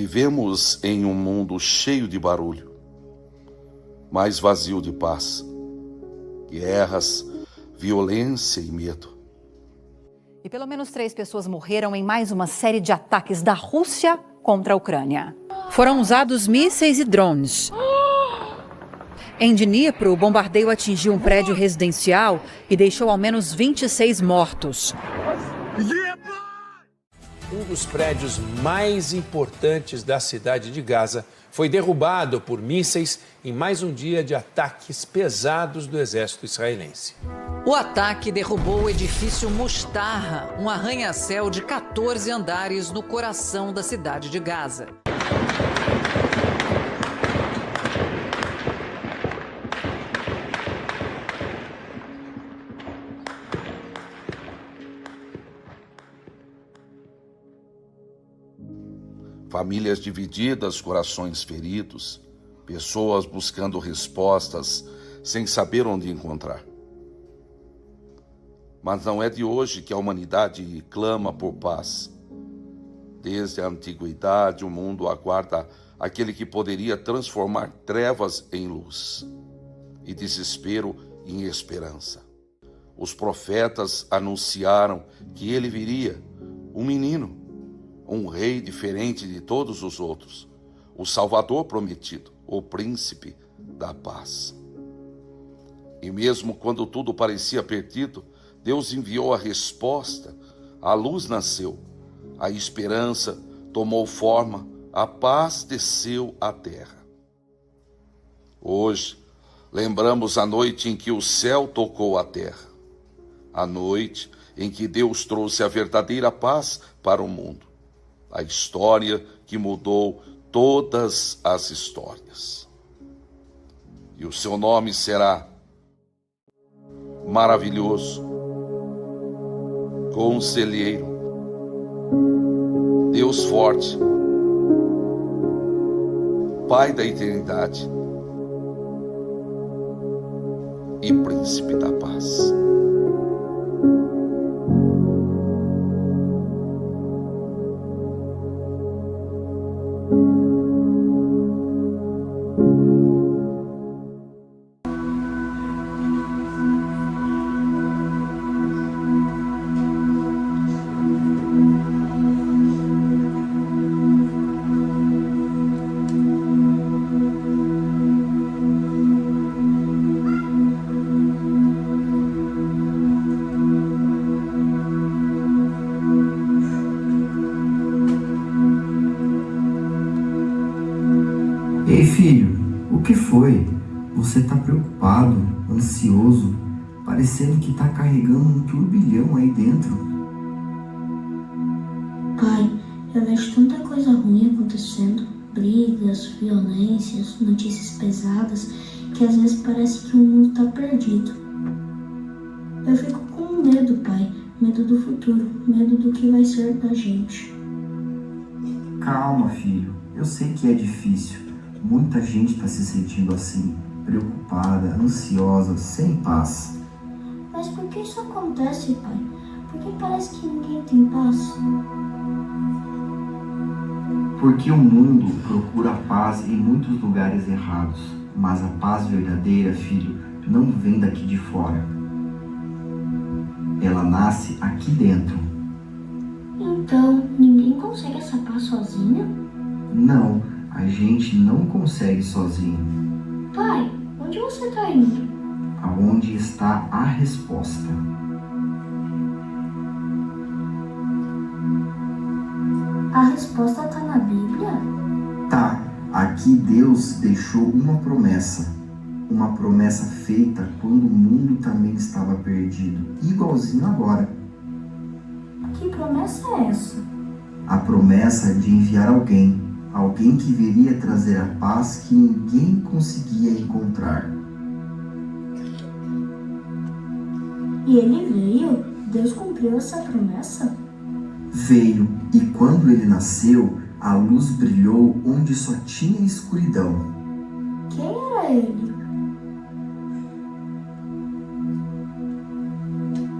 Vivemos em um mundo cheio de barulho, mas vazio de paz, guerras, violência e medo. E pelo menos 3 pessoas morreram em mais uma série de ataques da Rússia contra a Ucrânia. Foram usados mísseis e drones. Em Dnipro, o bombardeio atingiu um prédio residencial e deixou ao menos 26 mortos. Um dos prédios mais importantes da cidade de Gaza foi derrubado por mísseis em mais um dia de ataques pesados do exército israelense. O ataque derrubou o edifício Mostarra, um arranha-céu de 14 andares no coração da cidade de Gaza. Famílias divididas, corações feridos, pessoas buscando respostas sem saber onde encontrar. Mas não é de hoje que a humanidade clama por paz. Desde a antiguidade, o mundo aguarda aquele que poderia transformar trevas em luz e desespero em esperança. Os profetas anunciaram que ele viria, um menino, um rei diferente de todos os outros, o Salvador prometido, o príncipe da paz. E mesmo quando tudo parecia perdido, Deus enviou a resposta, a luz nasceu, a esperança tomou forma, a paz desceu à terra. Hoje, lembramos a noite em que o céu tocou a terra, a noite em que Deus trouxe a verdadeira paz para o mundo. A história que mudou todas as histórias. E o seu nome será Maravilhoso, Conselheiro, Deus Forte, Pai da Eternidade e Príncipe da Paz. Ei, filho, o que foi? Você tá preocupado, ansioso, parecendo que tá carregando um turbilhão aí dentro. Pai, eu vejo tanta coisa ruim acontecendo, brigas, violências, notícias pesadas, que às vezes parece que o mundo tá perdido. Eu fico com medo, pai, medo do futuro, medo do que vai ser da gente. Calma, filho, eu sei que é difícil. Muita gente está se sentindo assim, preocupada, ansiosa, sem paz. Mas por que isso acontece, pai? Porque parece que ninguém tem paz. Porque o mundo procura paz em muitos lugares errados, mas a paz verdadeira, filho, não vem daqui de fora. Ela nasce aqui dentro. Então, ninguém consegue essa paz sozinho? Não, a gente não consegue sozinho. Pai, onde você está indo? Aonde está a resposta? A resposta está na Bíblia? Tá, aqui Deus deixou uma promessa feita quando o mundo também estava perdido, igualzinho agora. Que promessa é essa? A promessa de enviar alguém que viria trazer a paz que ninguém conseguia encontrar. E ele veio? Deus cumpriu essa promessa? Veio, e quando ele nasceu, a luz brilhou onde só tinha escuridão. Quem era ele?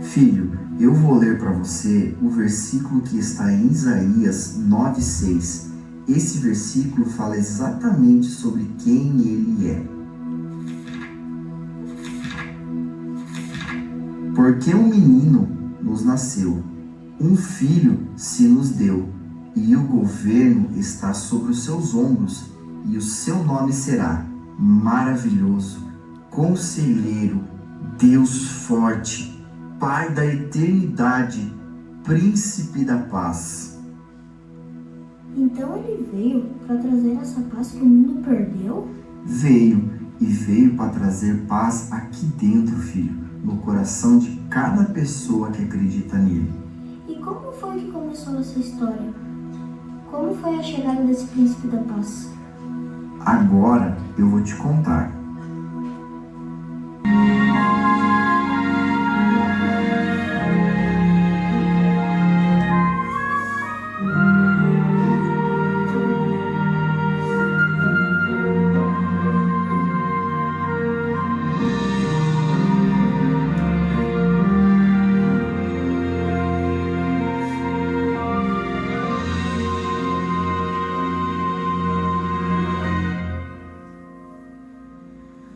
Filho, eu vou ler para você o versículo que está em Isaías 9:6. esse versículo fala exatamente sobre quem ele é. Porque um menino nos nasceu, um filho se nos deu, e o governo está sobre os seus ombros, e o seu nome será Maravilhoso, Conselheiro, Deus Forte, Pai da Eternidade, Príncipe da Paz. Então ele veio para trazer essa paz que o mundo perdeu? Veio para trazer paz aqui dentro, filho, no coração de cada pessoa que acredita nele. E como foi que começou essa história? Como foi a chegada desse príncipe da paz? Agora eu vou te contar.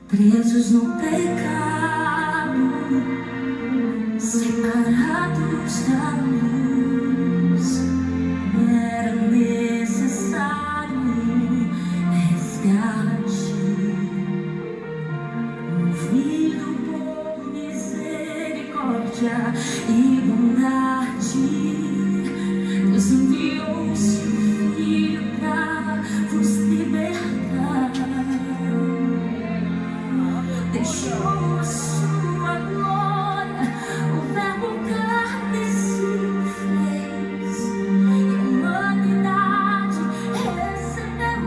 Presos no pecado, separados da luz, era necessário resgate. Movido por misericórdia e bondade, Deus enviou seu Filho para vos libertar. Deixou a sua glória, o verbo carne se fez, e a humanidade recebeu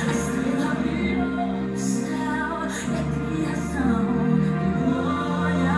a estrela brilhou no céu e a criação glória.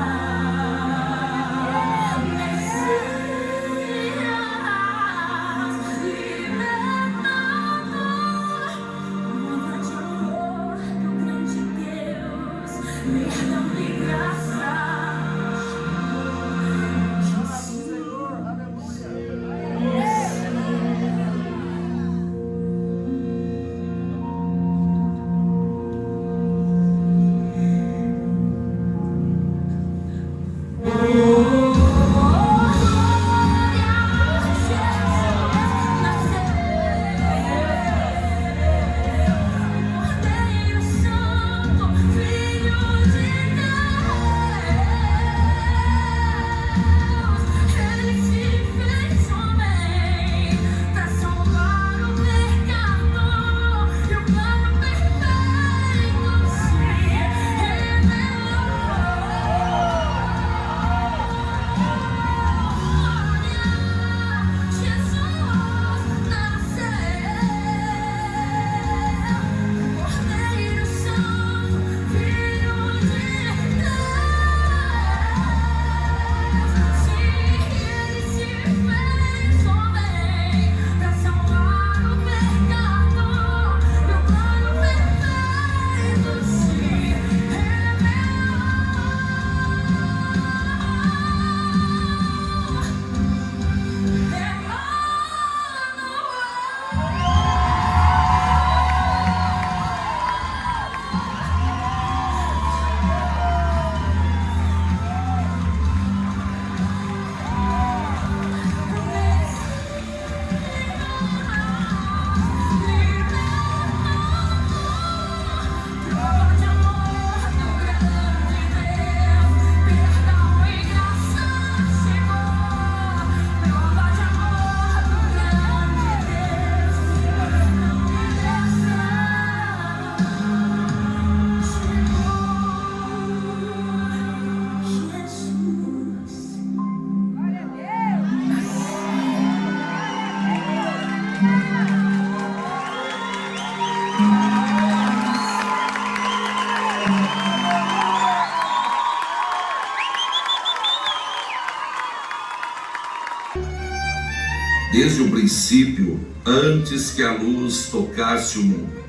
Desde o princípio, antes que a luz tocasse o mundo,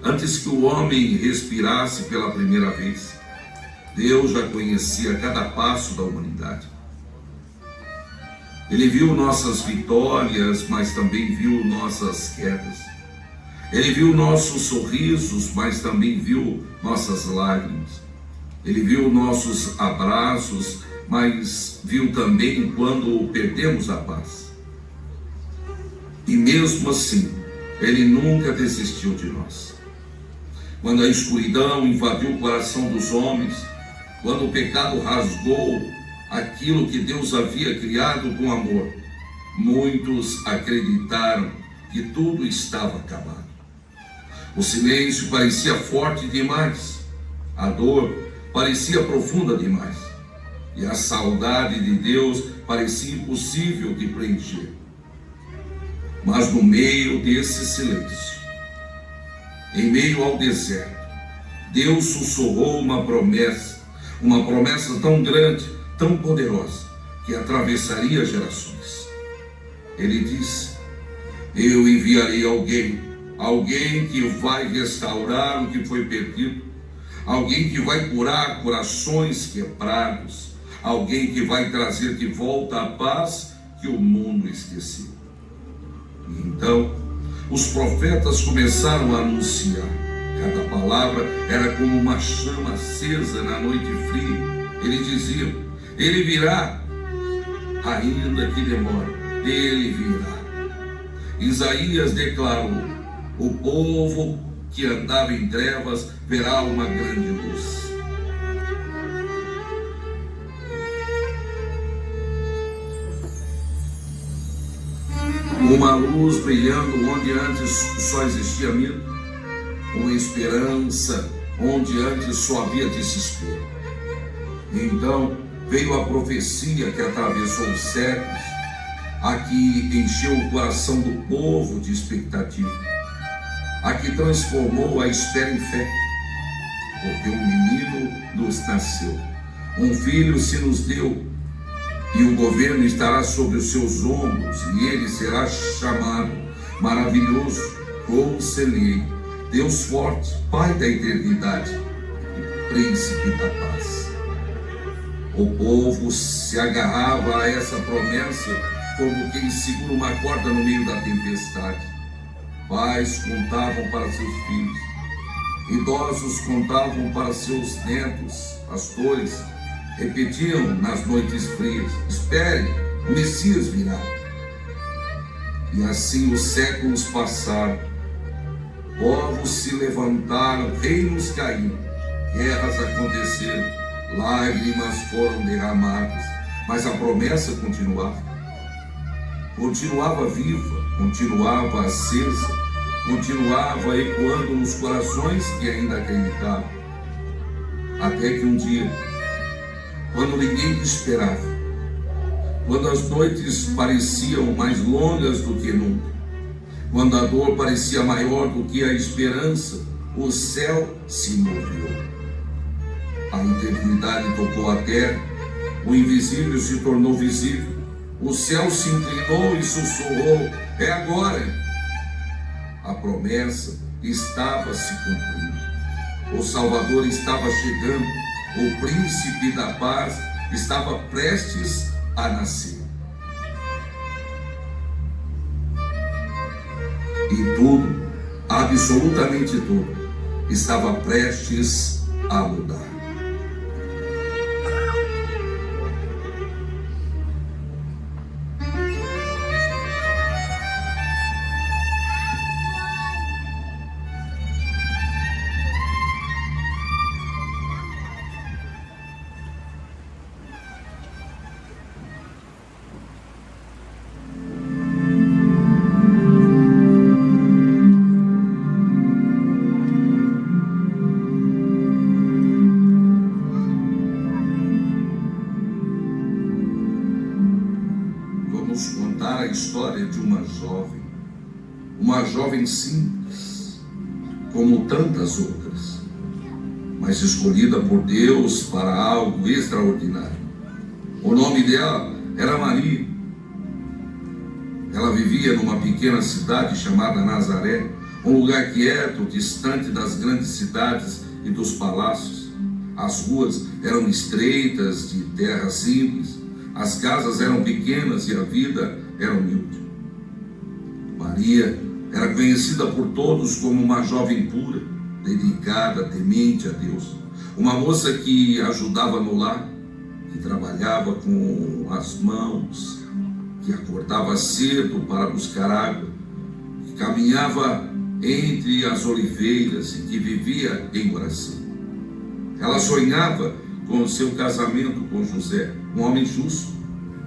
Antes que o homem respirasse pela primeira vez, Deus já conhecia cada passo da humanidade. Ele viu nossas vitórias, mas também viu nossas quedas. Ele viu nossos sorrisos, mas também viu nossas lágrimas. Ele viu nossos abraços, mas viu também quando perdemos a paz. E mesmo assim, Ele nunca desistiu de nós. Quando a escuridão invadiu o coração dos homens, quando o pecado rasgou aquilo que Deus havia criado com amor, muitos acreditaram que tudo estava acabado. O silêncio parecia forte demais, a dor parecia profunda demais, e a saudade de Deus parecia impossível de preencher. Mas no meio desse silêncio, em meio ao deserto, Deus sussurrou uma promessa tão grande, tão poderosa, que atravessaria gerações. Ele disse: eu enviarei alguém que vai restaurar o que foi perdido, alguém que vai curar corações quebrados, alguém que vai trazer de volta a paz que o mundo esqueceu. E então, os profetas começaram a anunciar. Cada palavra era como uma chama acesa na noite fria. Eles diziam: ele virá, ainda que demore, ele virá. Isaías declarou: o povo que andava em trevas verá uma grande luz. Uma luz brilhando onde antes só existia medo, uma esperança onde antes só havia desespero. Então veio a profecia que atravessou os séculos, a que encheu o coração do povo de expectativa, a que transformou a espera em fé, porque um menino nos nasceu, um filho se nos deu, e o governo estará sobre os seus ombros, e ele será chamado Maravilhoso, Conselheiro, Deus Forte, Pai da Eternidade e Príncipe da Paz. O povo se agarrava a essa promessa como quem segura uma corda no meio da tempestade. Pais contavam para seus filhos, idosos contavam para seus netos, pastores repetiam nas noites frias: espere, o Messias virá. E assim os séculos passaram, povos se levantaram, reinos caíram, guerras aconteceram, lágrimas foram derramadas, mas a promessa continuava viva, continuava acesa, continuava ecoando nos corações que ainda acreditavam. Até que um dia, quando ninguém esperava, quando as noites pareciam mais longas do que nunca, quando a dor parecia maior do que a esperança, o céu se moveu. A eternidade tocou a terra, o invisível se tornou visível, o céu se inclinou e sussurrou: é agora. A promessa estava se cumprindo, o Salvador estava chegando, o Príncipe da Paz estava prestes a nascer. E tudo, absolutamente tudo, estava prestes a mudar. A história de uma jovem simples, como tantas outras, mas escolhida por Deus para algo extraordinário. O nome dela era Maria. Ela vivia numa pequena cidade chamada Nazaré, Um lugar quieto, distante das grandes cidades e dos palácios. As ruas eram estreitas, de terra simples. As casas eram pequenas e a vida era humilde. Maria era conhecida por todos como uma jovem pura, dedicada, temente a Deus. Uma moça que ajudava no lar, que trabalhava com as mãos, que acordava cedo para buscar água, que caminhava entre as oliveiras e que vivia em oração. Ela sonhava com o seu casamento com José, um homem justo,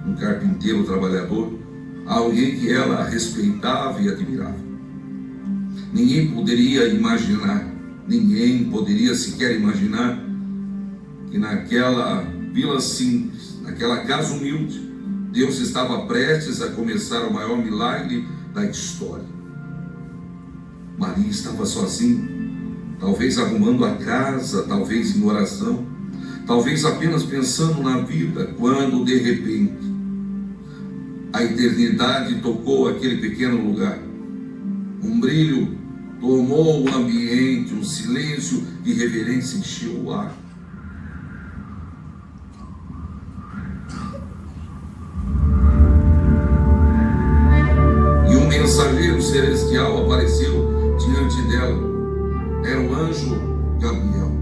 um carpinteiro trabalhador, alguém que ela respeitava e admirava. Ninguém poderia sequer imaginar que naquela vila simples, naquela casa humilde, Deus estava prestes a começar o maior milagre da história. Maria estava sozinha, talvez arrumando a casa, talvez em oração, talvez apenas pensando na vida, quando de repente a eternidade tocou aquele pequeno lugar. Um brilho tomou o ambiente, um silêncio de reverência encheu o ar. E um mensageiro celestial apareceu diante dela. Era o anjo Gabriel.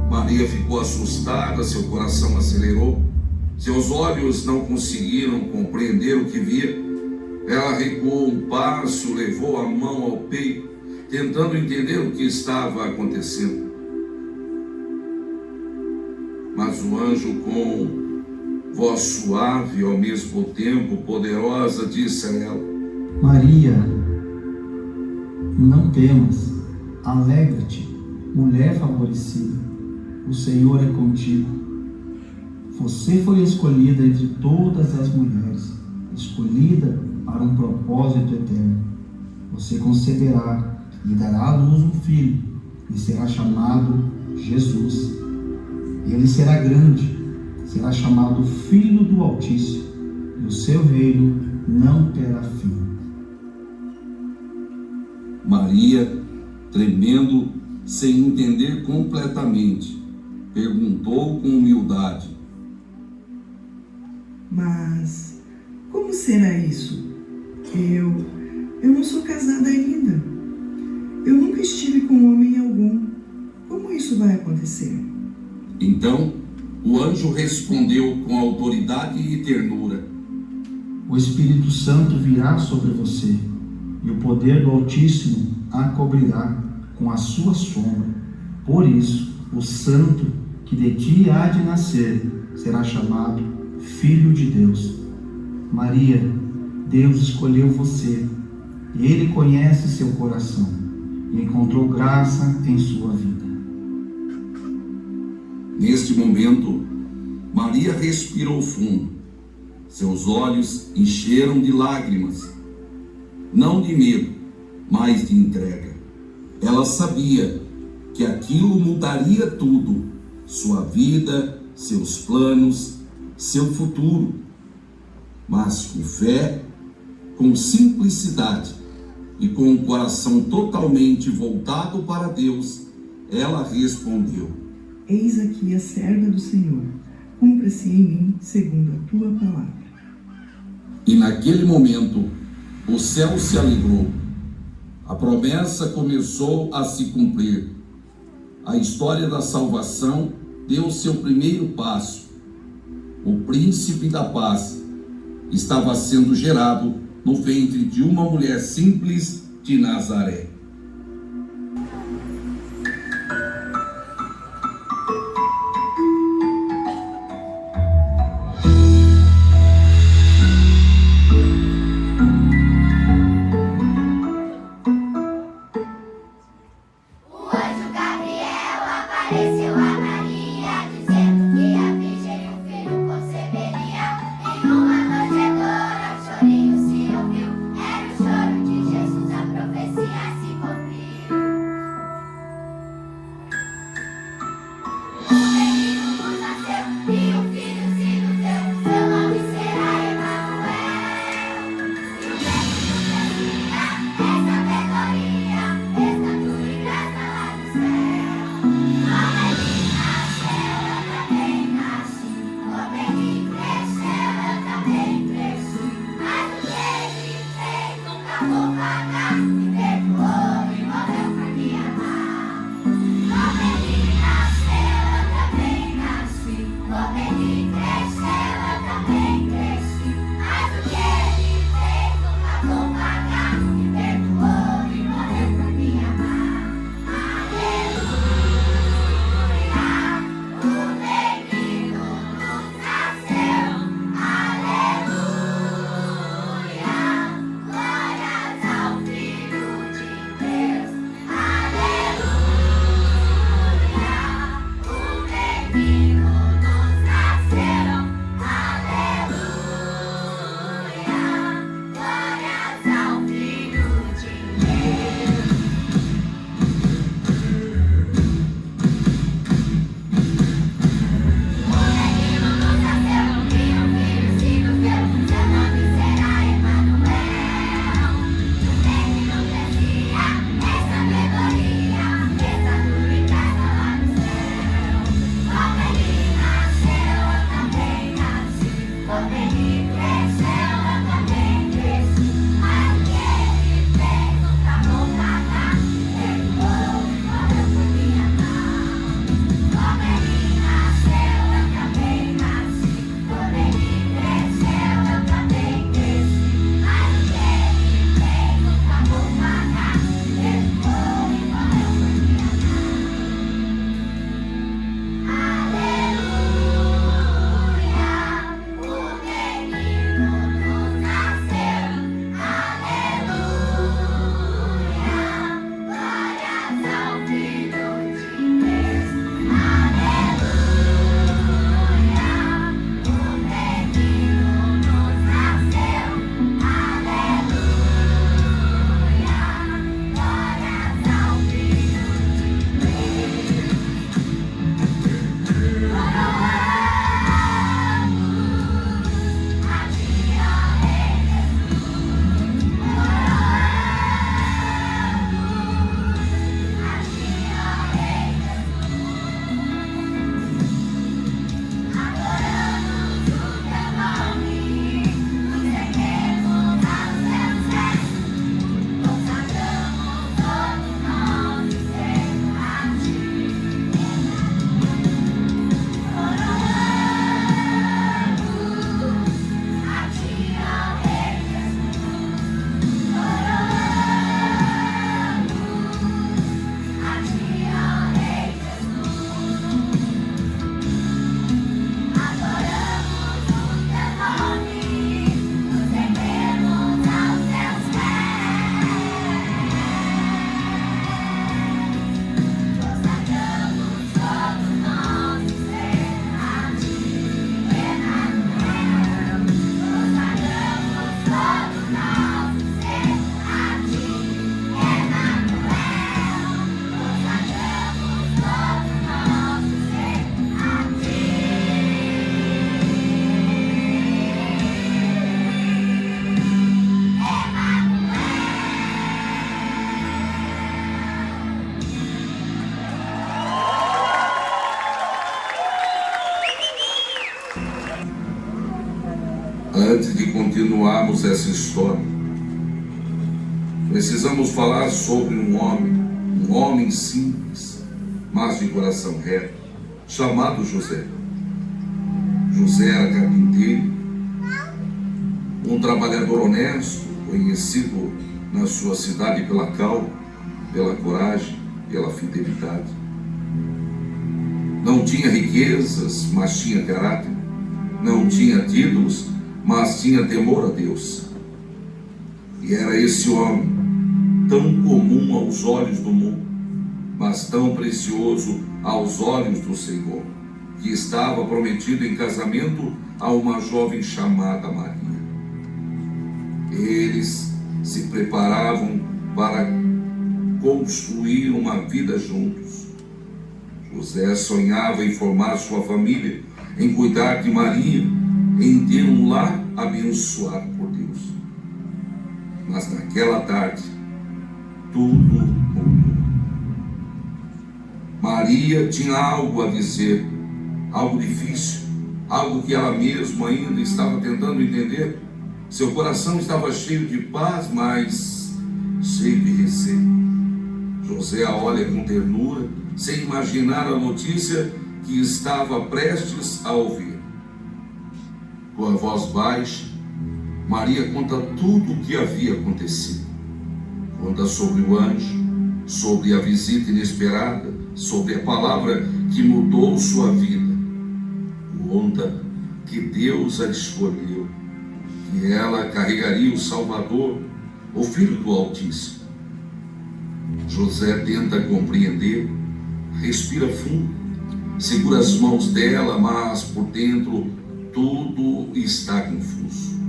Maria ficou assustada, seu coração acelerou, seus olhos não conseguiram compreender o que via. Ela recuou um passo, levou a mão ao peito, tentando entender o que estava acontecendo. Mas o anjo, com voz suave e ao mesmo tempo poderosa, disse a ela: Maria, não temas, alegra-te, mulher favorecida, o Senhor é contigo. Você foi escolhida entre todas as mulheres, escolhida para um propósito eterno. Você conceberá e dará à luz um filho, e será chamado Jesus. Ele será grande, será chamado Filho do Altíssimo, e o seu reino não terá fim. Maria, tremendo, sem entender completamente, perguntou com humildade: Mas como será isso? Eu não sou casada ainda. Eu nunca estive com homem algum. Como isso vai acontecer? Então, o anjo respondeu com autoridade e ternura: O Espírito Santo virá sobre você, e o poder do Altíssimo a cobrirá com a sua sombra. Por isso, o santo que de ti há de nascer será chamado Filho de Deus. Maria, Deus escolheu você. Ele conhece seu coração e encontrou graça em sua vida. Neste momento, Maria respirou fundo. Seus olhos encheram de lágrimas, não de medo, mas de entrega. Ela sabia que aquilo mudaria tudo: sua vida, seus planos, seu futuro. Mas com fé, com simplicidade e com o coração totalmente voltado para Deus, ela respondeu: Eis aqui a serva do Senhor. Cumpra-se em mim segundo a tua palavra. E naquele momento, o céu se alegrou. A promessa começou a se cumprir. A história da salvação deu seu primeiro passo. O príncipe da paz estava sendo gerado no ventre de uma mulher simples de Nazaré. Apareceu a Maria, dizendo que a virgem um filho conceberia. Em uma manjedoura o chorinho se ouviu. Era o choro de Jesus, a profecia se continuarmos essa história, precisamos falar sobre um homem simples, mas de coração reto, chamado José. José era carpinteiro, um trabalhador honesto, conhecido na sua cidade pela calma, pela coragem, pela fidelidade. Não tinha riquezas, mas tinha caráter. Não tinha títulos, mas tinha temor a Deus. E era esse homem, tão comum aos olhos do mundo, mas tão precioso aos olhos do Senhor, que estava prometido em casamento a uma jovem chamada Maria. Eles se preparavam para construir uma vida juntos. José sonhava em formar sua família, em cuidar de Maria, em ter um lar abençoado por Deus. Mas naquela tarde, tudo mudou. Maria tinha algo a dizer, algo difícil, algo que ela mesma ainda estava tentando entender. Seu coração estava cheio de paz, mas cheio de receio. José a olha com ternura, sem imaginar a notícia que estava prestes a ouvir. Com a voz baixa, Maria conta tudo o que havia acontecido. Conta sobre o anjo, sobre a visita inesperada, sobre a palavra que mudou sua vida. Conta que Deus a escolheu, que ela carregaria o Salvador, o Filho do Altíssimo. José tenta compreender, respira fundo, segura as mãos dela, mas por dentro tudo está confuso.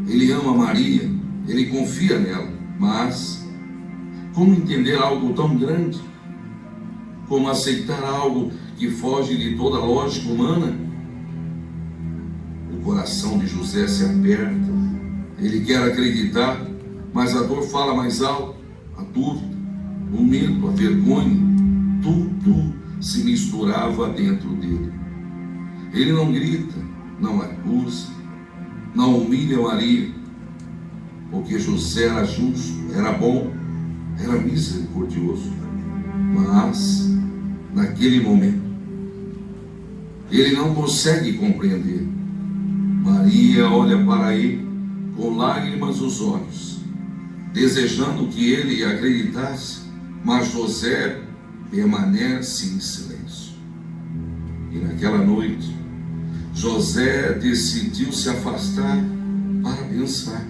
Ele ama Maria, ele confia nela, mas como entender algo tão grande? Como aceitar algo que foge de toda a lógica humana? O coração de José se aperta, ele quer acreditar, mas a dor fala mais alto, a dúvida, o medo, a vergonha, tudo se misturava dentro dele. Ele não grita, não acusa, não humilha Maria, porque José era justo, era bom, era misericordioso. Mas, naquele momento, ele não consegue compreender. Maria olha para ele com lágrimas nos olhos, desejando que ele acreditasse, mas José permanece em silêncio. E naquela noite, José decidiu se afastar para pensar.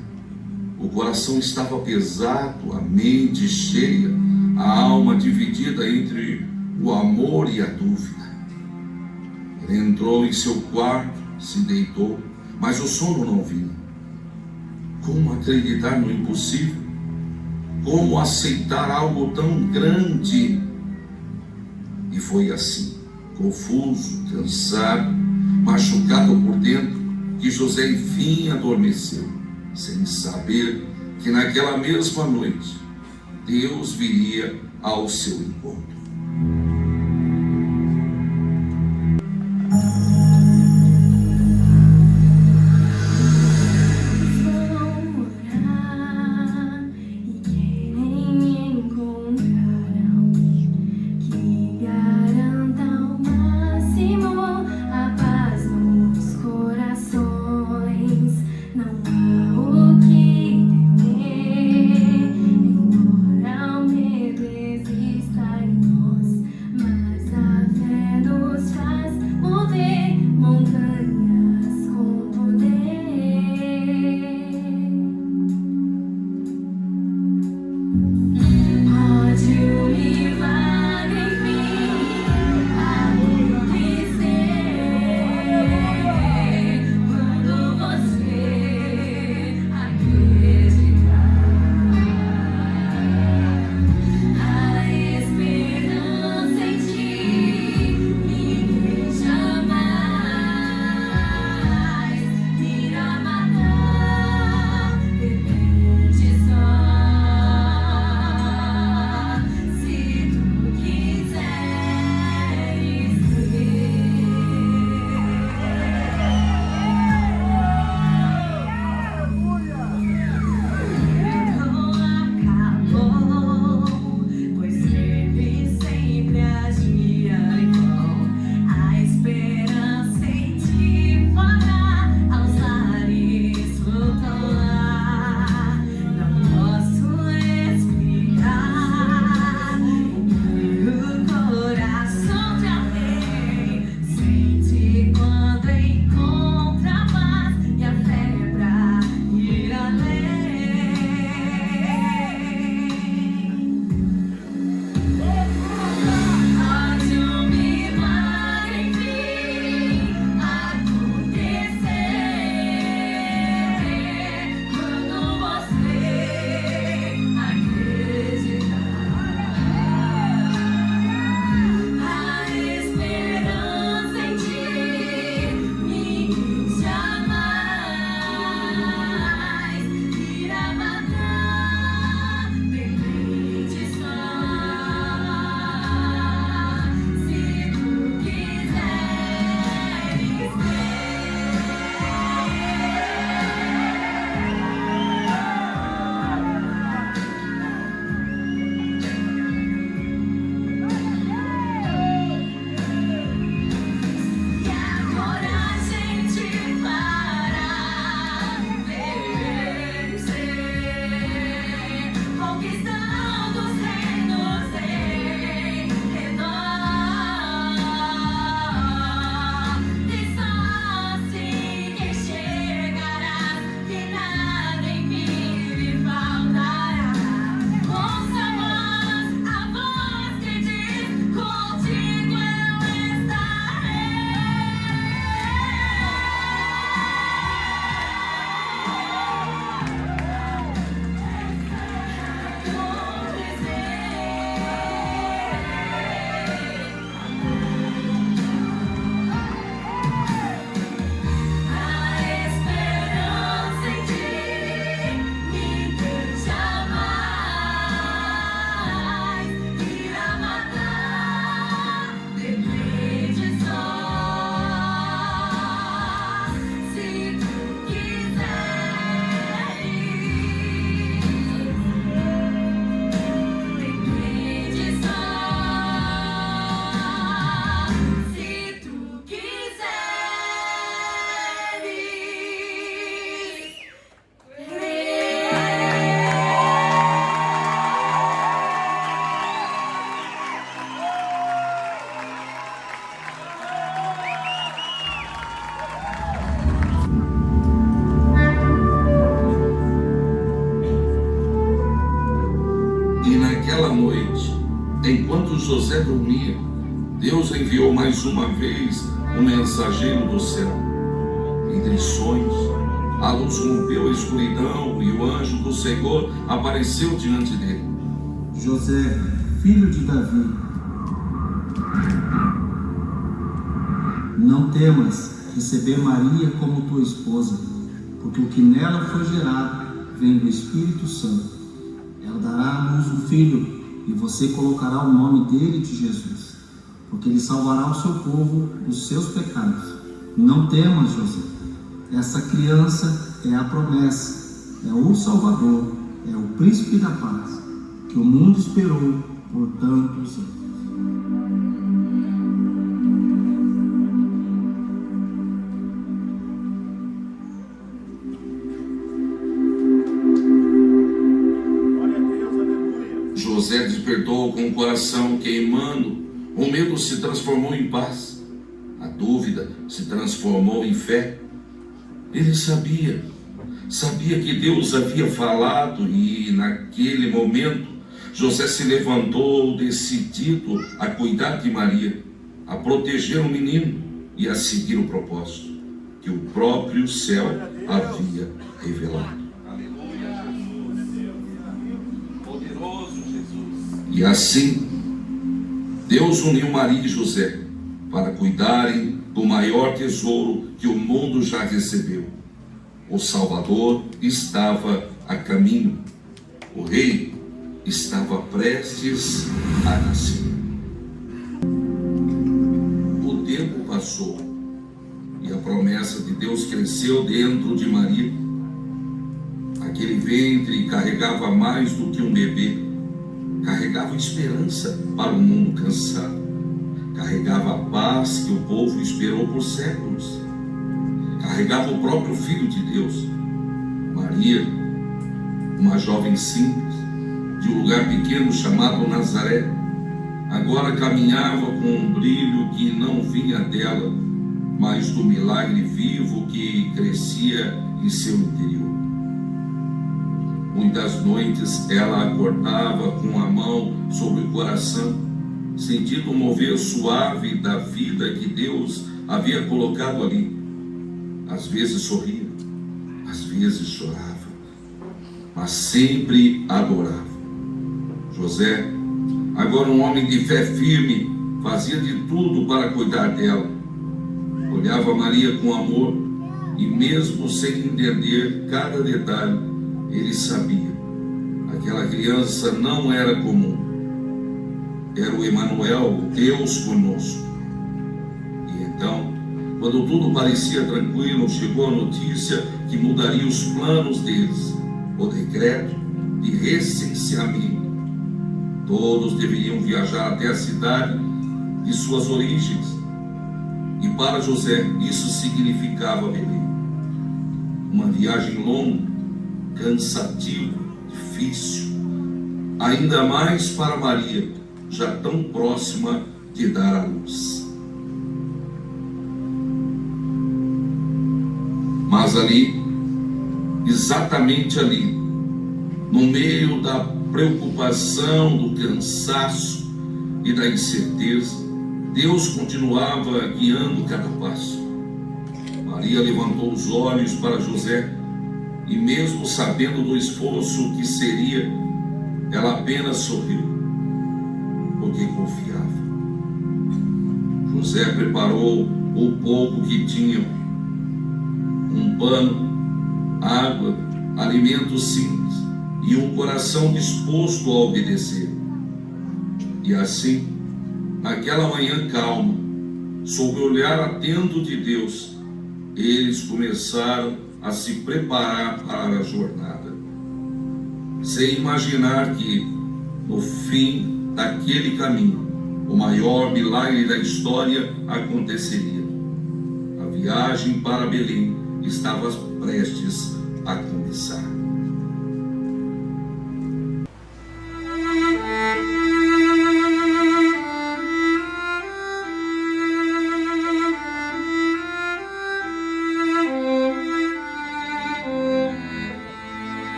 O coração estava pesado, a mente cheia, a alma dividida entre o amor e a dúvida. Ele entrou em seu quarto, se deitou, mas o sono não vinha. Como acreditar no impossível? Como aceitar algo tão grande? E foi assim, confuso, cansado, machucado por dentro, que José enfim adormeceu, sem saber que naquela mesma noite Deus viria ao seu encontro. Embora o medo exista em José dormia, Deus enviou mais uma vez um mensageiro do céu. Entre sonhos, a luz rompeu a escuridão e o anjo do Senhor apareceu diante dele. José, filho de Davi, não temas receber Maria como tua esposa, porque o que nela foi gerado vem do Espírito Santo. Ela dará à luz um filho, e você colocará o nome dele de Jesus, porque ele salvará o seu povo dos seus pecados. Não temas, José. Essa criança é a promessa, é o Salvador, é o Príncipe da Paz, que o mundo esperou por tantos anos. José despertou com o coração queimando, o medo se transformou em paz, a dúvida se transformou em fé. Ele sabia que Deus havia falado, e naquele momento José se levantou decidido a cuidar de Maria, a proteger o menino e a seguir o propósito que o próprio céu havia revelado. E assim, Deus uniu Maria e José para cuidarem do maior tesouro que o mundo já recebeu. O Salvador estava a caminho. O Rei estava prestes a nascer. O tempo passou e a promessa de Deus cresceu dentro de Maria. Aquele ventre carregava mais do que um bebê. Carregava esperança para um mundo cansado. Carregava a paz que o povo esperou por séculos. Carregava o próprio Filho de Deus. Maria, uma jovem simples, de um lugar pequeno chamado Nazaré, agora caminhava com um brilho que não vinha dela, mas do milagre vivo que crescia em seu interior. Muitas noites ela acordava com a mão sobre o coração, sentindo o mover suave da vida que Deus havia colocado ali. Às vezes sorria, às vezes chorava, mas sempre adorava. José, agora um homem de fé firme, fazia de tudo para cuidar dela. Olhava Maria com amor e, mesmo sem entender cada detalhe, ele sabia, aquela criança não era comum. Era o Emanuel, Deus conosco. E então, quando tudo parecia tranquilo, chegou a notícia que mudaria os planos deles, o decreto de recenseamento. Todos deveriam viajar até a cidade de suas origens. E para José, isso significava Belém. Uma viagem longa, cansativo, difícil, ainda mais para Maria, já tão próxima de dar à luz. Mas ali, exatamente ali, no meio da preocupação, do cansaço e da incerteza, Deus continuava guiando cada passo. Maria levantou os olhos para José, e mesmo sabendo do esforço que seria, ela apenas sorriu, porque confiava. José preparou o pouco que tinham, um pano, água, alimentos simples e um coração disposto a obedecer. E assim, naquela manhã calma, sob o olhar atento de Deus, eles começaram a se preparar para a jornada, sem imaginar que, no fim daquele caminho, o maior milagre da história aconteceria. A viagem para Belém estava prestes a começar.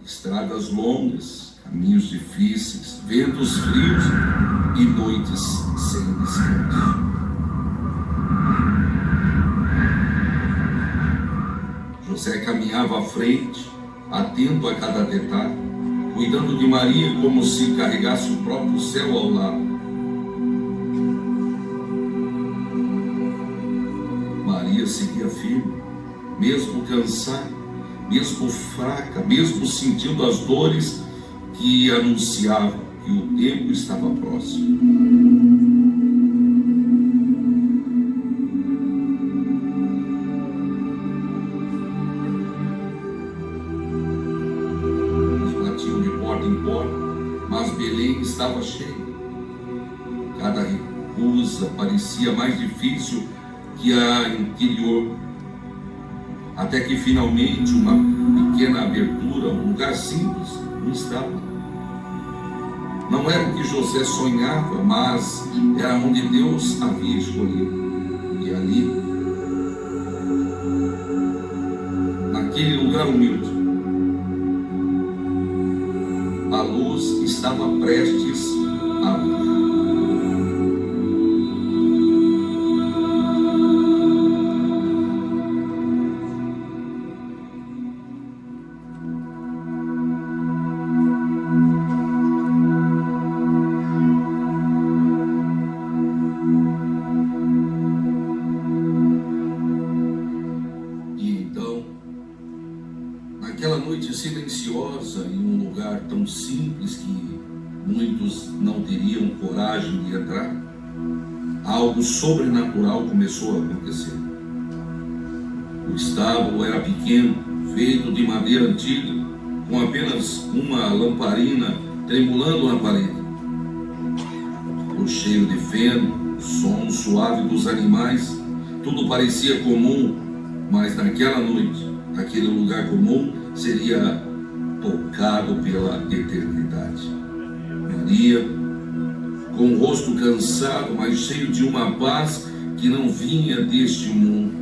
Estradas longas, caminhos difíceis, ventos frios e noites sem descanso. José caminhava à frente, atento a cada detalhe, cuidando de Maria como se carregasse o próprio céu ao lado. Maria seguia firme, mesmo cansada, mesmo fraca, mesmo sentindo as dores que anunciavam que o tempo estava próximo. Mas Belém estava cheia. Cada recusa parecia mais difícil que a anterior, até que finalmente uma pequena abertura, um lugar simples, um estábulo. Não era o que José sonhava, mas era onde Deus havia escolhido. E ali, naquele lugar humilde, a luz estava prestes a vir. E então, naquela noite silenciosa, em um lugar tão simples que muitos não teriam coragem de entrar, algo sobrenatural começou a acontecer. O estábulo era pequeno, feito de madeira antiga, com apenas uma lamparina tremulando na parede. O cheiro de feno, o som suave dos animais, tudo parecia comum, mas naquela noite, aquele lugar comum seria tocado pela eternidade. Maria, com o rosto cansado, mas cheio de uma paz que não vinha deste mundo,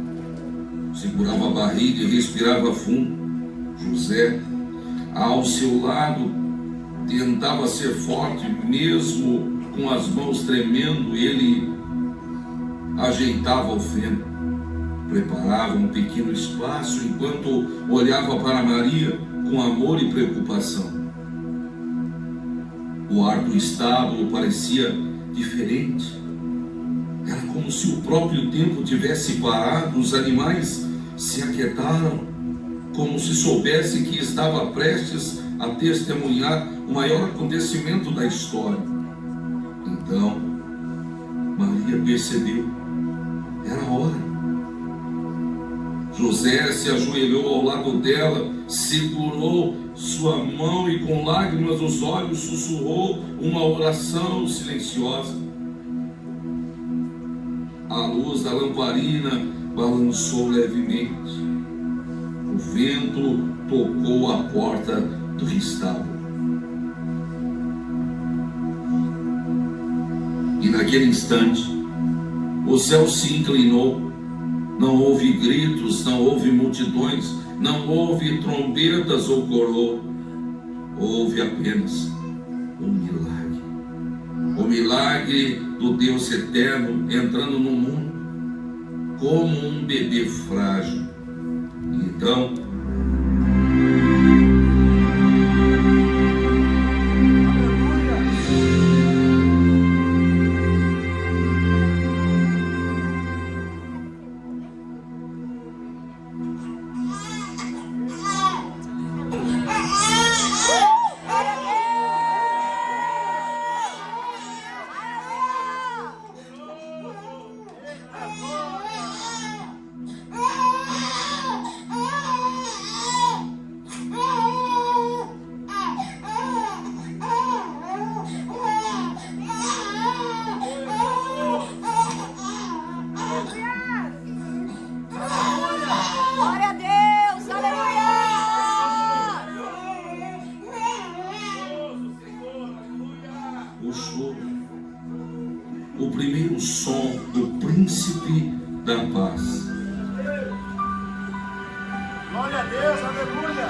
segurava a barriga e respirava fundo. José, ao seu lado, tentava ser forte, mesmo com as mãos tremendo. Ele ajeitava o feno, preparava um pequeno espaço enquanto olhava para Maria com amor e preocupação. O ar do estábulo parecia diferente. Era como se o próprio tempo tivesse parado. Os animais se aquietaram, como se soubesse que estava prestes a testemunhar o maior acontecimento da história. Então, Maria percebeu. Era a hora. José se ajoelhou ao lado dela, segurou sua mão e com lágrimas nos olhos sussurrou uma oração silenciosa. A luz da lamparina balançou levemente. O vento tocou a porta do estábulo. E naquele instante, o céu se inclinou. Não houve gritos, não houve multidões, não houve trombetas ou coroa. Houve apenas um milagre. O milagre do Deus eterno entrando no mundo como um bebê frágil. Então, o choro, o primeiro som do príncipe da paz. Glória a Deus, aleluia!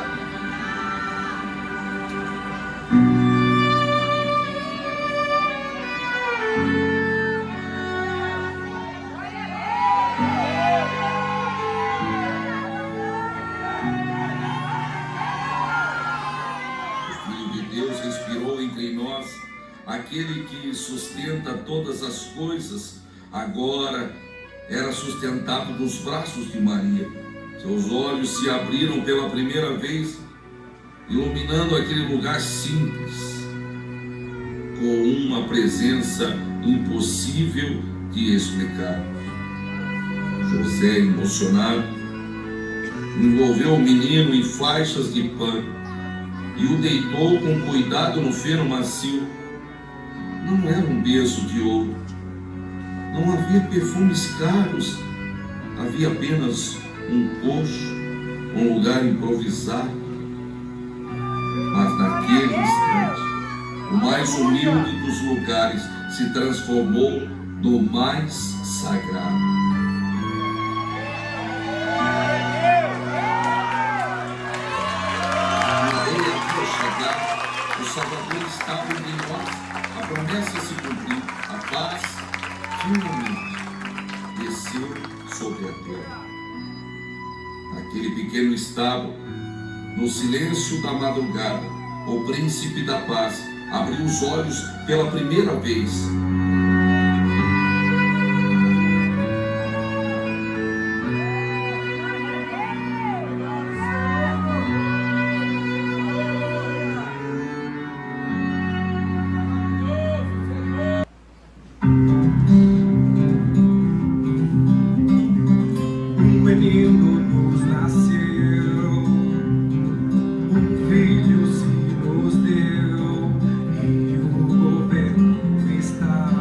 nós, aquele que sustenta todas as coisas, agora era sustentado nos braços de Maria. Seus olhos se abriram pela primeira vez, iluminando aquele lugar simples, com uma presença impossível de explicar. José, emocionado, envolveu o menino em faixas de pano e o deitou com cuidado no feno macio. Não era um berço de ouro, não havia perfumes caros, havia apenas um coxo, um lugar improvisado. Mas naquele instante, o mais humilde dos lugares se transformou no mais sagrado. O Salvador estava em nós, a promessa se cumpriu, a paz finalmente desceu sobre a terra. Naquele pequeno estábulo, no silêncio da madrugada, o príncipe da paz abriu os olhos pela primeira vez. Filho se nos deu e o governo está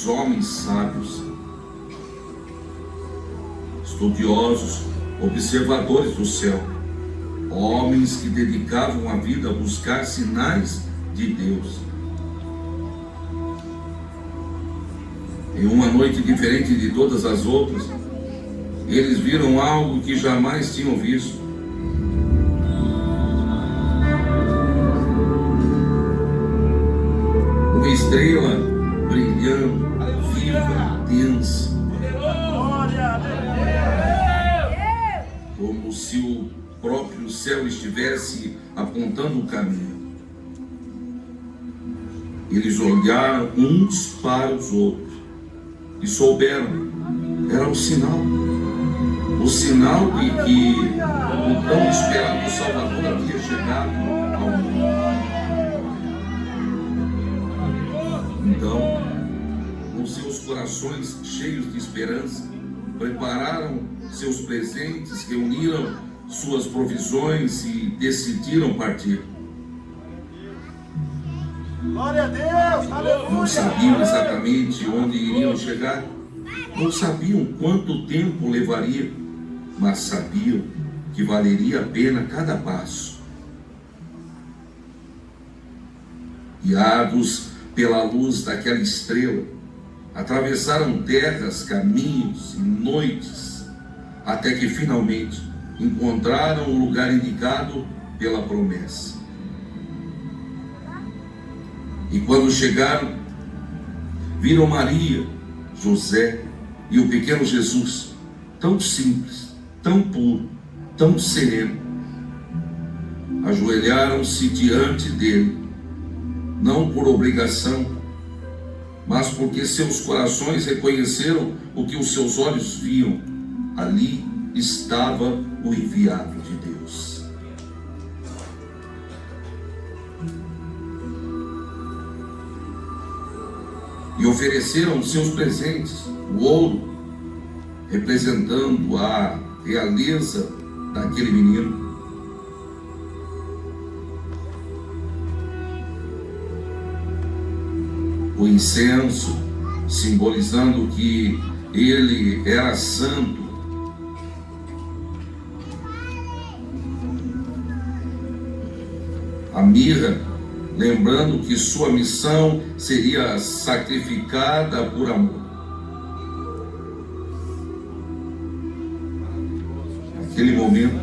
aqueles homens sábios, estudiosos, observadores do céu, homens que dedicavam a vida a buscar sinais de Deus. Em uma noite diferente de todas as outras, eles viram algo que jamais tinham visto. Uma estrela brilhando, viva, densa, como se o próprio céu estivesse apontando o caminho. Eles olharam uns para os outros e souberam, era o sinal de que o tão esperado Salvador havia chegado ao mundo. Então, com seus corações cheios de esperança, prepararam seus presentes, reuniram suas provisões e decidiram partir. Glória a Deus, aleluia. Não sabiam exatamente onde iriam chegar, não sabiam quanto tempo levaria, mas sabiam que valeria a pena cada passo. Guiados pela luz daquela estrela, atravessaram terras, caminhos e noites, até que finalmente encontraram o lugar indicado pela promessa. E quando chegaram, viram Maria, José e o pequeno Jesus, tão simples, tão puro, tão sereno. Ajoelharam-se diante dele, não por obrigação, mas porque seus corações reconheceram o que os seus olhos viam. Ali estava o enviado de Deus. E ofereceram seus presentes, o ouro, representando a realeza daquele menino. O incenso, simbolizando que ele era santo. A mirra, lembrando que sua missão seria sacrificada por amor. Naquele momento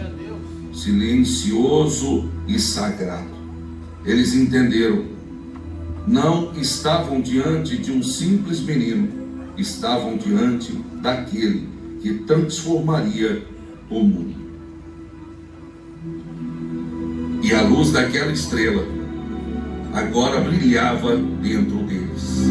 silencioso e sagrado, eles entenderam, não estavam diante de um simples menino, estavam diante daquele que transformaria o mundo. E a luz daquela estrela agora brilhava dentro deles.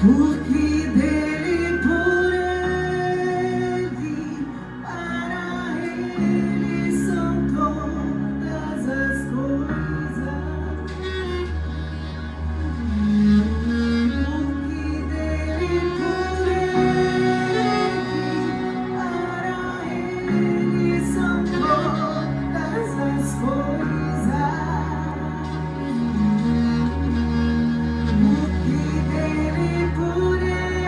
Porque dele, por ele, para ele são todas as coisas. Porque dele, por ele, para ele são todas as coisas. Porque dele, por ele.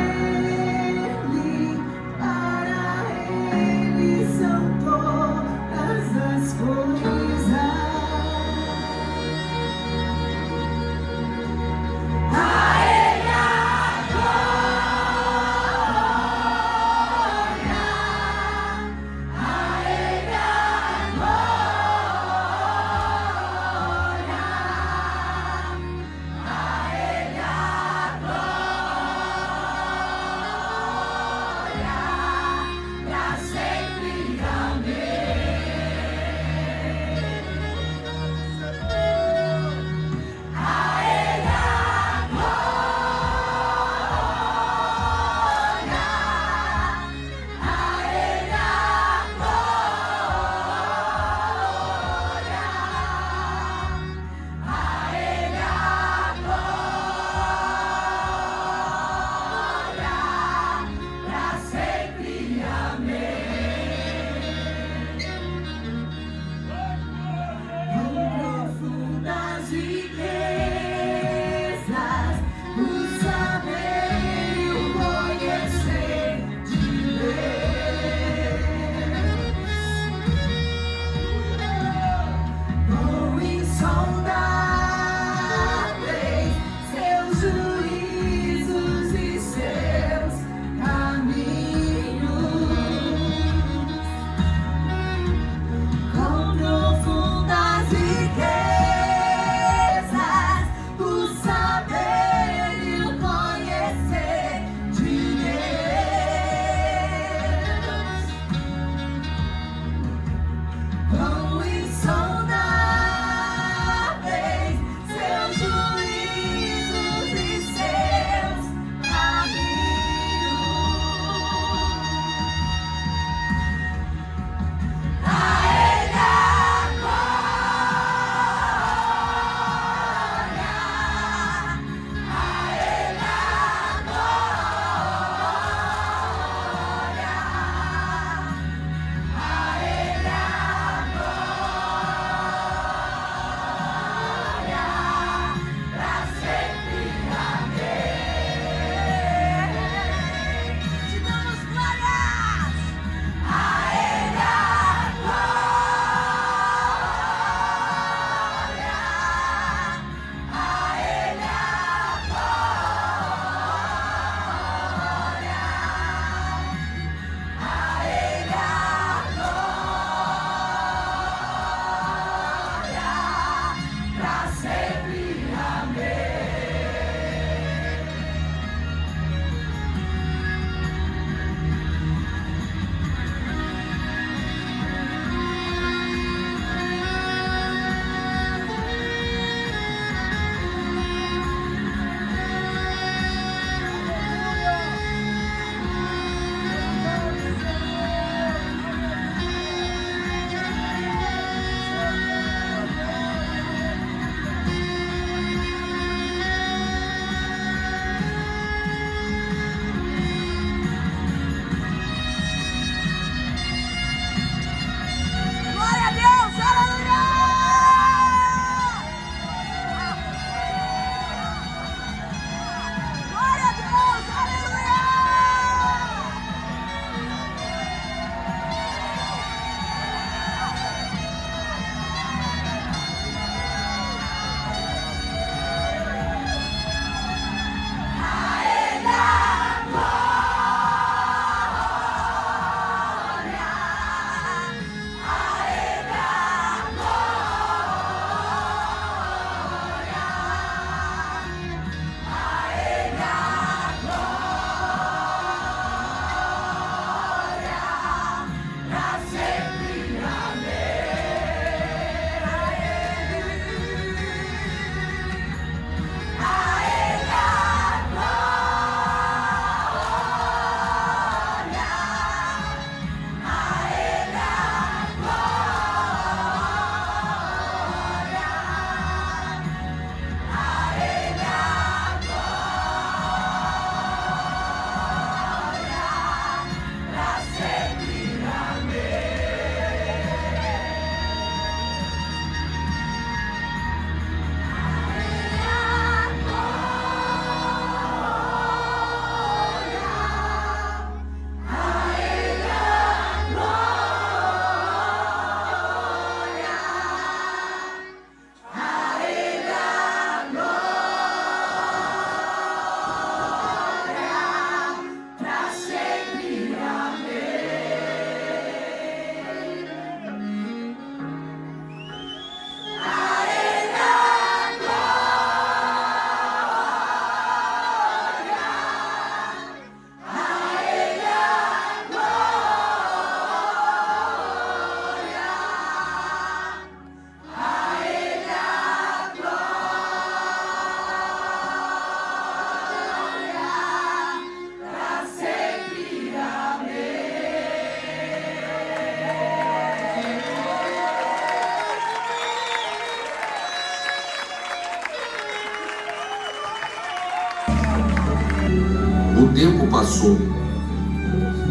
O tempo passou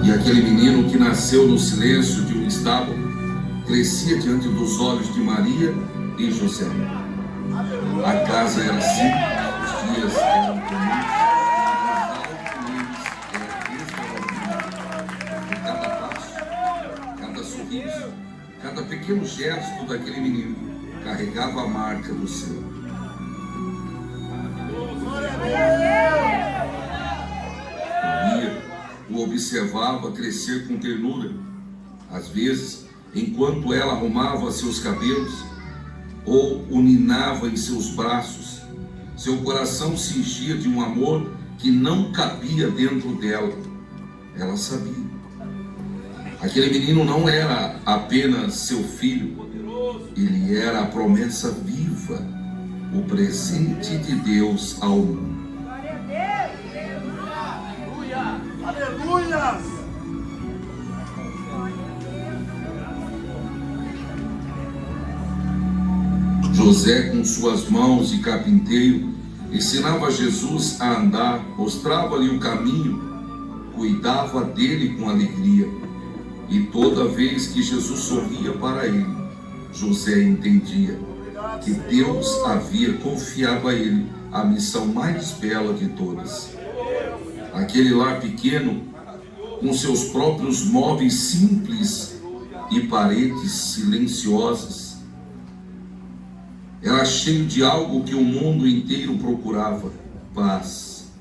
e aquele menino que nasceu no silêncio de um estábulo crescia diante dos olhos de Maria e José. A casa era simples, os dias eram comuns, e cada passo, cada sorriso, cada pequeno gesto daquele menino carregava a marca do céu. Maria o observava crescer com ternura. Às vezes, enquanto ela arrumava seus cabelos ou o ninava em seus braços, seu coração se enchia de um amor que não cabia dentro dela. Ela sabia. Aquele menino não era apenas seu filho, ele era a promessa viva, o presente de Deus ao mundo. Aleluia! José, com suas mãos de carpinteiro, ensinava Jesus a andar, mostrava-lhe o caminho, cuidava dele com alegria. E toda vez que Jesus sorria para ele, José entendia que Deus havia confiado a ele a missão mais bela de todas. Aquele lar pequeno, com seus próprios móveis simples e paredes silenciosas, era cheio de algo que o mundo inteiro procurava: paz.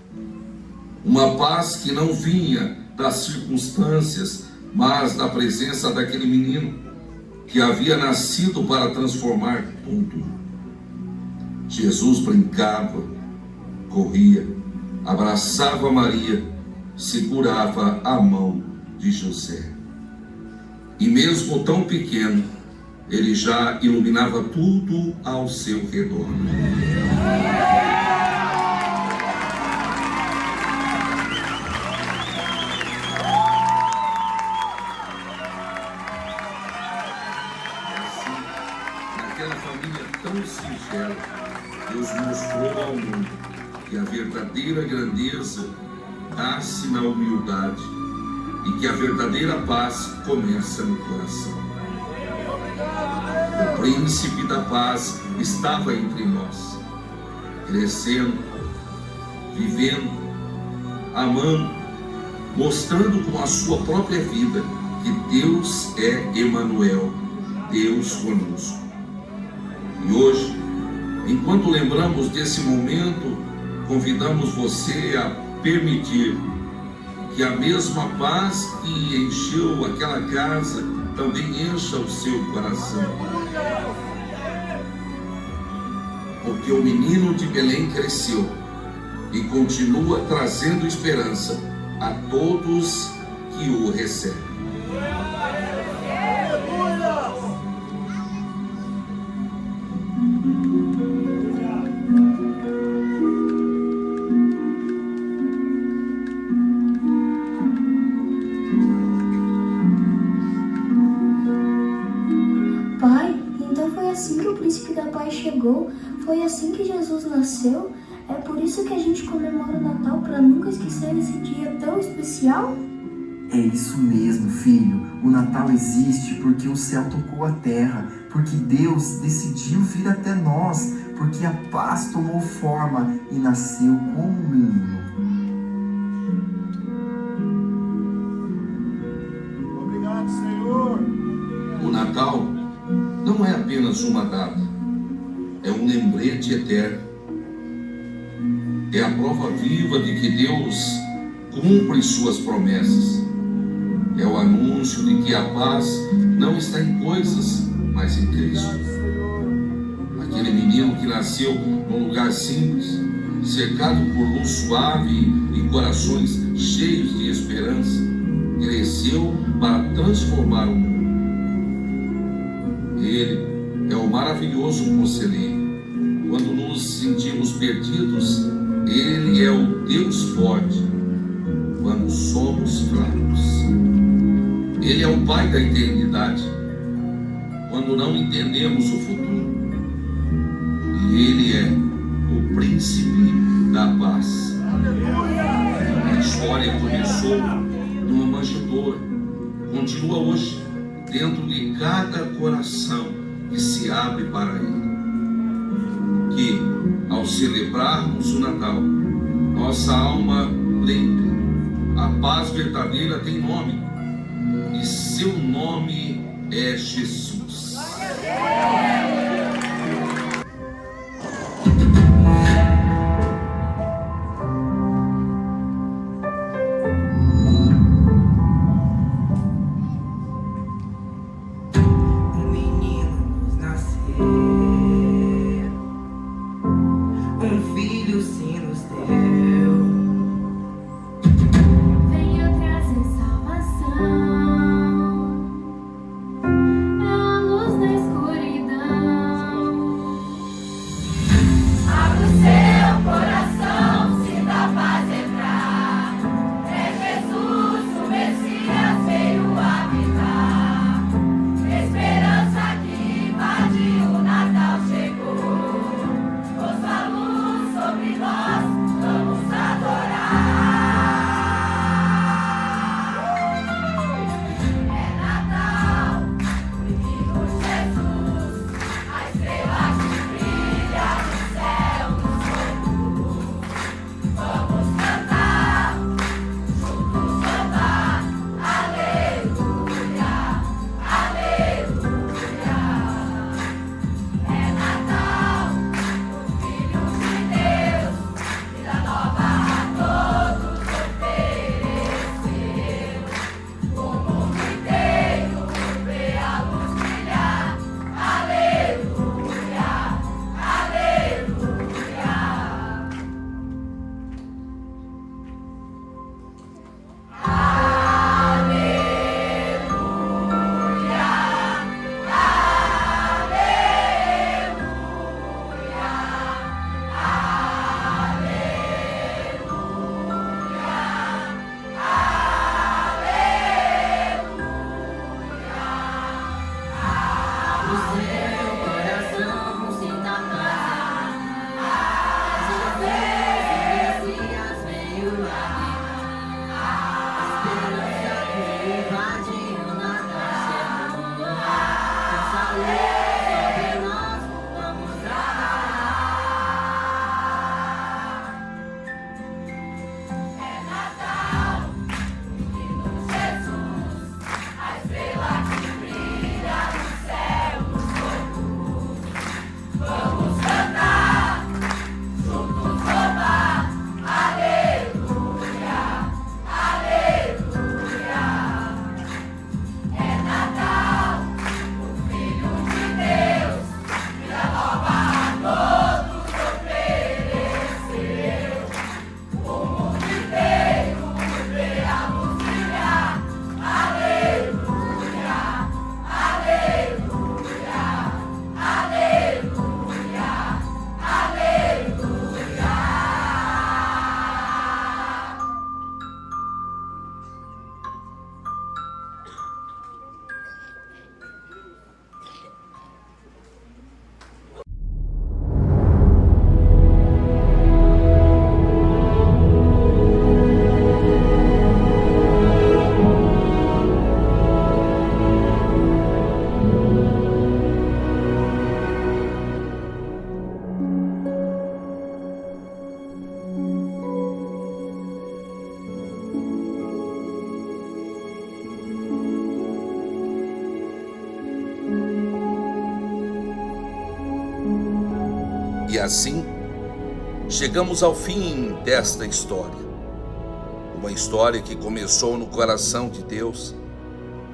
Uma paz que não vinha das circunstâncias, mas da presença daquele menino que havia nascido para transformar tudo. Jesus brincava, corria, abraçava Maria, segurava a mão de José. E mesmo tão pequeno, ele já iluminava tudo ao seu redor. Naquela família tão singela, Deus mostrou ao mundo que a verdadeira grandeza nasce na humildade e que a verdadeira paz começa no coração. O príncipe da paz estava entre nós, crescendo, vivendo, amando, mostrando com a sua própria vida que Deus é Emanuel, Deus conosco. E hoje, enquanto lembramos desse momento, convidamos você a permitir que a mesma paz que encheu aquela casa também encha o seu coração. Porque o menino de Belém cresceu e continua trazendo esperança a todos que o recebem. Chegou, foi assim que Jesus nasceu. É por isso que a gente comemora o Natal, para nunca esquecer esse dia tão especial? É isso mesmo, filho. O Natal existe porque o céu tocou a terra, porque Deus decidiu vir até nós, porque a paz tomou forma e nasceu como um menino. Obrigado, Senhor. O Natal não é apenas uma data, é um lembrete eterno. É a prova viva de que Deus cumpre suas promessas. É o anúncio de que a paz não está em coisas, mas em Cristo. Aquele menino que nasceu num lugar simples, cercado por luz suave e corações cheios de esperança, cresceu para transformar o mundo. Ele é o maravilhoso conselheiro. Quando nos sentimos perdidos, Ele é o Deus forte. Quando somos fracos, Ele é o Pai da eternidade. Quando não entendemos o futuro, e Ele é o Príncipe da paz. história começou numa manjedoura, continua hoje dentro de cada coração que se abre para Ele. Que, ao celebrarmos o Natal, nossa alma lembre: a paz verdadeira tem nome, e seu nome é Jesus. E assim, chegamos ao fim desta história. Uma história que começou no coração de Deus,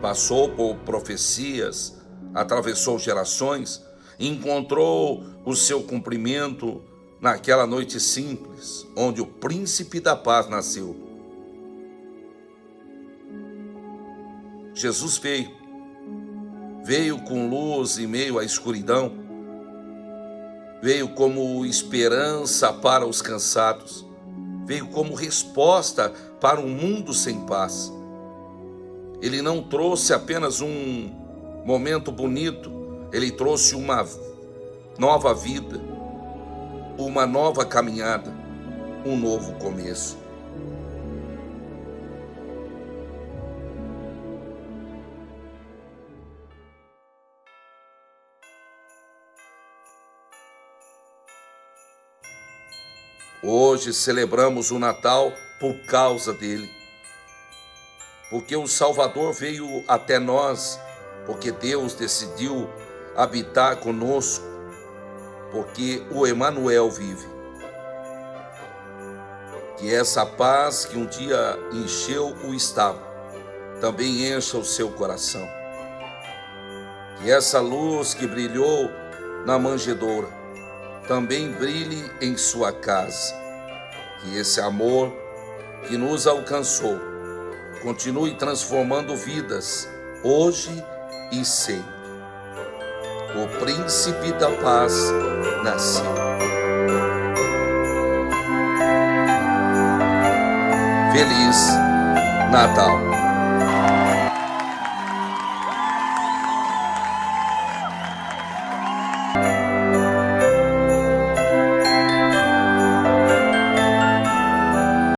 passou por profecias, atravessou gerações, encontrou o seu cumprimento naquela noite simples, onde o príncipe da paz nasceu. Jesus veio com luz em meio à escuridão, veio como esperança para os cansados, veio como resposta para um mundo sem paz. Ele não trouxe apenas um momento bonito, ele trouxe uma nova vida, uma nova caminhada, um novo começo. Hoje celebramos o Natal por causa dele. Porque o Salvador veio até nós, porque Deus decidiu habitar conosco, porque o Emanuel vive. Que essa paz que um dia encheu o estado, também encha o seu coração. Que essa luz que brilhou na manjedoura, também brilhe em sua casa. Que esse amor que nos alcançou, continue transformando vidas, hoje e sempre. O Príncipe da Paz nasceu. Feliz Natal.